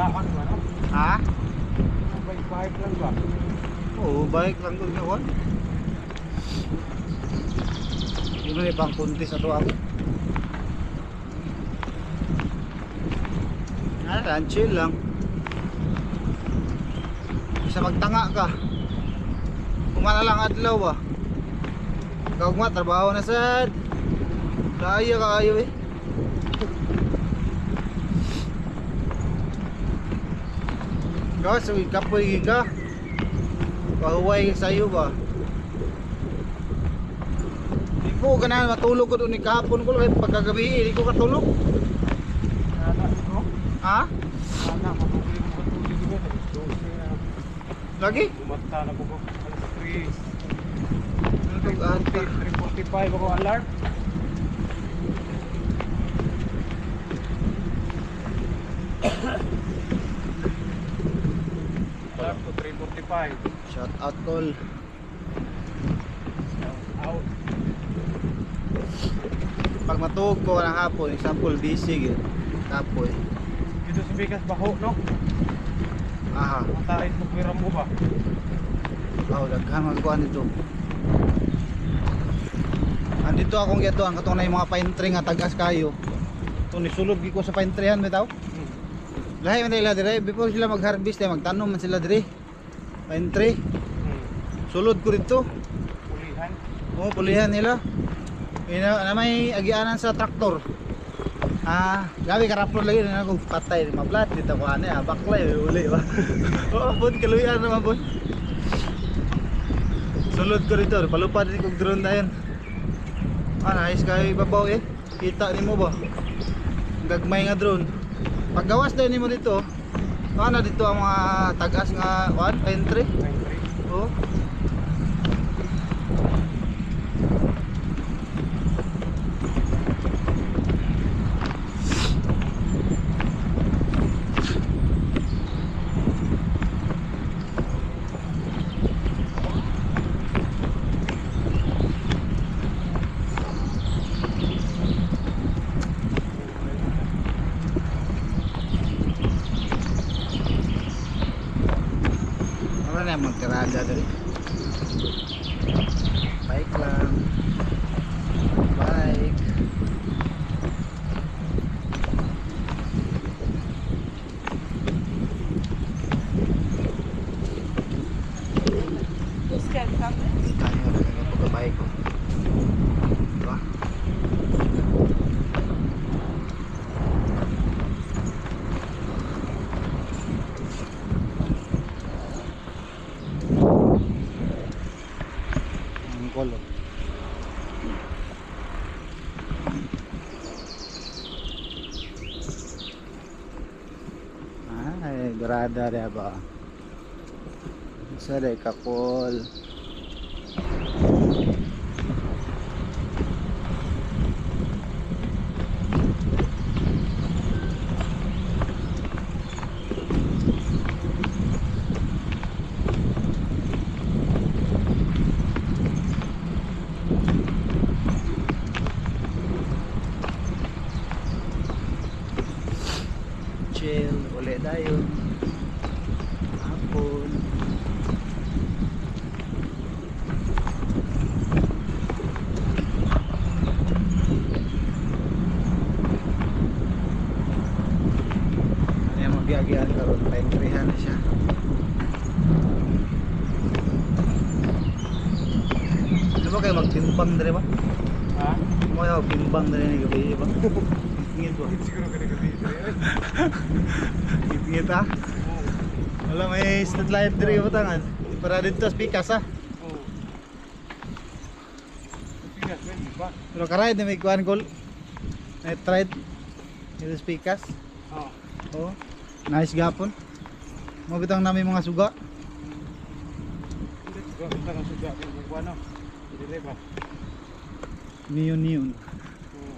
Lakan ba no? Ha? Bike lang ba? Oo, bike lang ko gawon. Yun na pang kuntis ato ako. Yan, chill lang. Isa magtanga ka. Kumana lang adlaw ba. Ikaw nga, trabaho na sad. Kaya kaayo eh. Ikaw, so kapoy ka. Pahuway sa'yo ba? Di ko ganahan matulog ko doon ni kahapon ko lang. Pagkagabi, hindi ko katulog. Anak ko. Ha? Anak, matulog mo ba? Lagi? Bumata na ko. Alas 3. Nandog ata. 3:45 ako alarm. Alarm ko 3:45. Shout out call. Out. Pag matulog ko ng hapon, example busy yun. Kapoy. Dito sa Bigas baho no? Aha. Matain mo pira mo ba? Oh, daghan magkuha nito. Andito akong gato ang katong na yung mga pine tree nga tagas kayo. Ito nisulod ko sa pine treehan bitaw. Lahi man nila dire before sila mag-harvest ay magtanom man sila dire. Pine tree. Sulod ko dito. Pulihan. Oh, pulihan nila. Ina na may agianan sa traktor. Gabi karapon lagi na ako patay mablat dito ko ani baklay uli ba. Oo, bud kaluyan naman bud. Sulod ko dito, palupad din kog drone na yan. Nice kayo ibabaw eh. Kita nimo ba? Gagmay nga drone. Paggawas daw nimo dito, na dito ang mga tagas nga pine tree. Oh. Na magkarada dari. Bike lang. Bike. Scan kami. Kaya na pag-bike ko. Diba? Kolong. Ay, dorada rin ba? Isa rin kakol. Chill ulit tayo hapon. Ayan magbiyagihan karon, paintrehan na siya. Ano ba kayo magtimbang dere ba? Ha? Mo kayo magtimbang dere ni gabi ba? Ingit ko. Siguro kani-kani. Ingit ha? Wala may street dere ba tangan? Para dito sa pikas ha. Oh. Bigas ba? Pero karayad na may kuhan kol. Night ride. Dito sa pikas. Oh. Oh. Nice gapon. Mabitang namin mga suga. Hindi ko kita ng suga ko ano. Dire ba? Neon. Oh.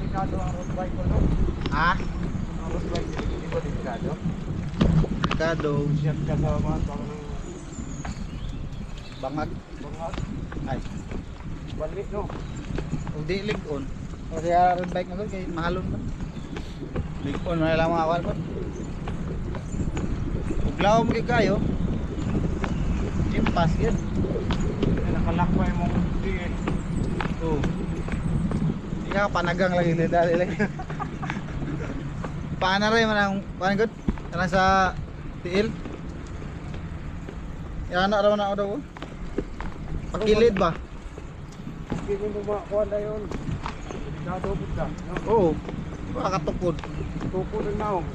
Delikado ang road bike ko no? Ha? Ang road bike hindi ba delikado? Kado. Shot ka sa mga bangag. Bangag. Ay, Balik no. ug di lig-on. O siya road bike na gud kay mahalon man. Lig-on na lang mga kwan. Ug lawom kay kayo. Impas yun. Ay, nakalakbay mong di eh. Oo. Hindi ka panagang lagi dali lagi. Paana rin man ang paano gud? Kana sa tiil. Yan na raw na daw. Pagkilid ba? Hindi mo makakuha na yun. Delikado po ka. No? Oo. Makatukod. Tupo ng naong.